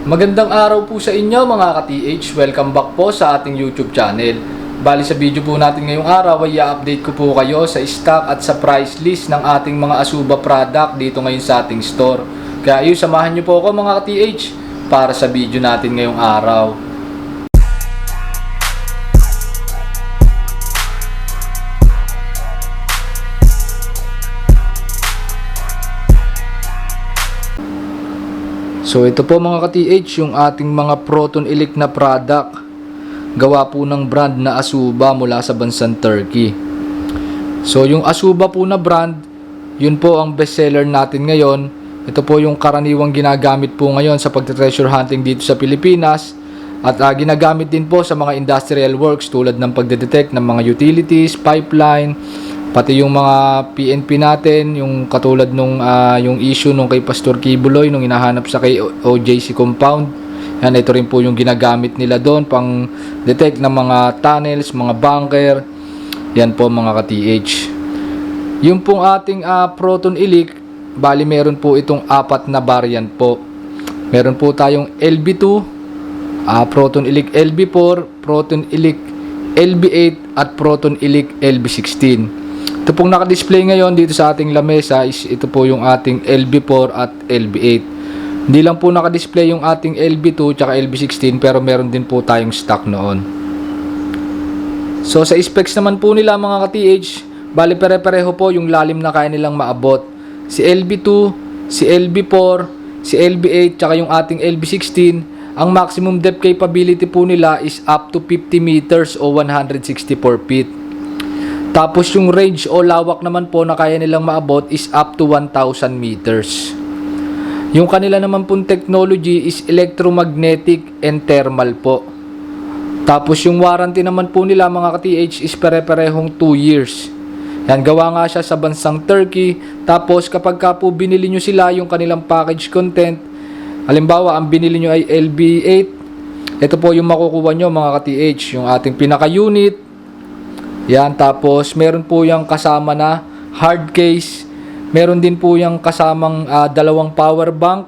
Magandang araw po sa inyo mga ka-TH. Welcome back po sa ating YouTube channel. Bali sa video po natin ngayong araw ay i-update ko po kayo sa stock at sa price list ng ating mga Asuba product dito ngayon sa ating store. Kaya samahan nyo po ako mga ka-TH para sa video natin ngayong araw. So ito po mga ka-TH yung ating mga Proton Elite na product. Gawa po ng brand na Asuba mula sa bansang Turkey. So yung Asuba po na brand, yun po ang bestseller natin ngayon. Ito po yung karaniwang ginagamit po ngayon sa pagte-treasure hunting dito sa Pilipinas. At ginagamit din po sa mga industrial works tulad ng pagdedetect ng mga utilities, pipeline, pati yung mga PNP natin, yung katulad nung yung issue nung kay Pastor Kibuloy nung hinahanap sa kay OJC compound. Yan, ito rin po yung ginagamit nila doon pang detect ng mga tunnels, mga bunker. Yan po mga ka-TH. Yung pong ating Proton Elite, bali meron po itong apat na variant po. Meron po tayong LB2, Proton Elite LB4, Proton Elite LB8 at Proton Elite LB16. Ito pong naka-display ngayon dito sa ating lamesa is ito po yung ating LB4 at LB8. Hindi lang po naka-display yung ating LB2 at LB16 pero meron din po tayong stock noon. So sa specs naman po nila mga ka-TH, bali pare-pareho po yung lalim na kaya nilang maabot. Si LB2, si LB4, si LB8 at yung ating LB16, ang maximum depth capability po nila is up to 50 meters o 164 feet. Tapos yung range o lawak naman po na kaya nilang maabot is up to 1,000 meters. Yung kanila naman pong technology is electromagnetic and thermal po. Tapos yung warranty naman po nila mga ka-TH is pare-parehong 2 years. Yan, gawa nga siya sa bansang Turkey. Tapos kapag ka po binili nyo sila yung kanilang package content, halimbawa ang binili nyo ay LB8, ito po yung makukuha nyo mga ka-TH, yung ating pinaka-unit. Yan, tapos meron po yung kasama na hard case. Meron din po yung kasamang dalawang power bank.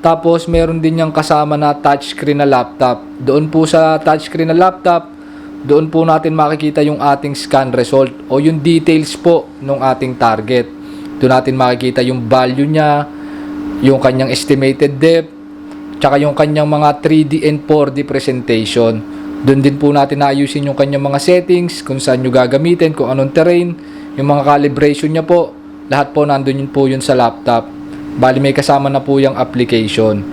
Tapos meron din yung kasama na touchscreen na laptop. Doon po sa touchscreen na laptop, doon po natin makikita yung ating scan result o yung details po ng ating target. Doon natin makikita yung value niya, yung kanyang estimated depth, tsaka yung kanyang mga 3D and 4D presentation. Doon din po natin naayusin yung kanyang mga settings, kung saan nyo gagamitin, kung anong terrain, yung mga calibration niya po. Lahat po nandun yun po yun sa laptop. Bali may kasama na po yung application.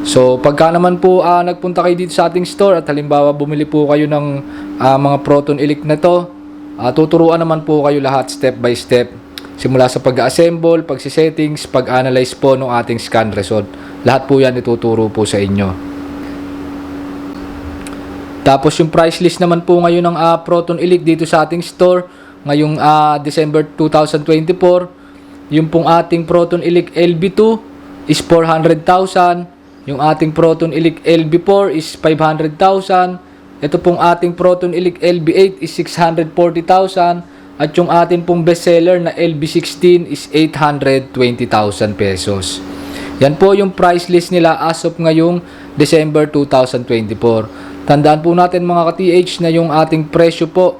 So pagka naman po nagpunta kayo dito sa ating store at halimbawa bumili po kayo ng mga Proton Elite na to, tuturuan naman po kayo lahat step by step. Simula sa pag-assemble, pagsisettings, pag-analyze po ng ating scan result. Lahat po yan ituturo po sa inyo. Tapos yung price list naman po ngayon ng Proton Elite dito sa ating store ngayong December 2024, yung pong ating Proton Elite LB2 is 400,000, yung ating Proton Elite LB4 is 500,000, ito pong ating Proton Elite LB8 is 640,000, at yung ating pong bestseller na LB16 is 820,000 pesos. Yan po yung price list nila as of ngayong December 2024. Tandaan po natin mga ka-TH na yung ating presyo po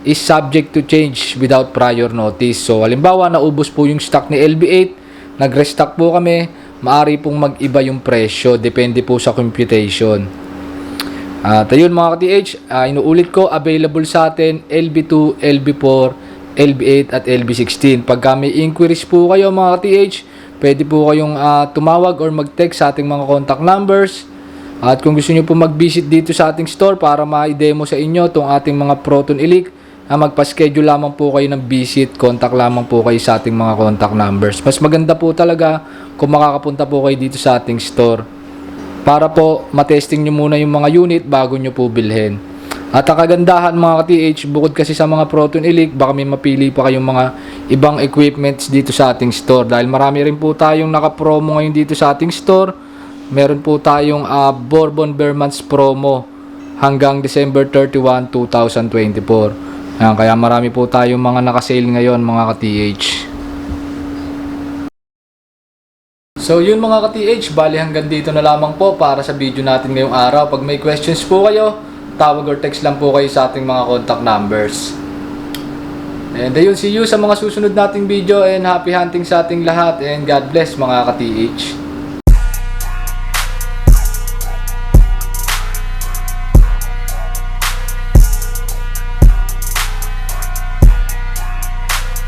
is subject to change without prior notice. So halimbawa naubos po yung stock ni LB8, nag-restock po kami, maaari pong mag-iba yung presyo, depende po sa computation. At ayun mga ka-TH, inuulit ko, available sa atin LB2, LB4, LB8 at LB16. Pagka may inquiries po kayo mga ka-TH, pwede po kayong tumawag or mag-text sa ating mga contact numbers. At kung gusto nyo po mag-visit dito sa ating store para ma-demo sa inyo itong ating mga Proton Elite, magpa-schedule lamang po kayo ng visit, contact lamang po kayo sa ating mga contact numbers. Mas maganda po talaga kung makakapunta po kayo dito sa ating store para po matesting nyo muna yung mga unit bago nyo po bilhin. At ang kagandahan mga ka-TH, bukod kasi sa mga Proton Elite, baka may mapili pa kayong mga ibang equipments dito sa ating store. Dahil marami rin po tayong naka-promo ngayon dito sa ating store. Meron po tayong Bourbon Bear Months promo hanggang December 31, 2024. Kaya marami po tayong mga naka-sale ngayon mga ka-TH. So yun mga ka-TH, bali hanggang dito na lamang po para sa video natin ngayong araw. Pag may questions po kayo, tawag or text lang po kayo sa ating mga contact numbers. And ayun, see you sa mga susunod nating video, and happy hunting sa ating lahat, and God bless mga ka-TH.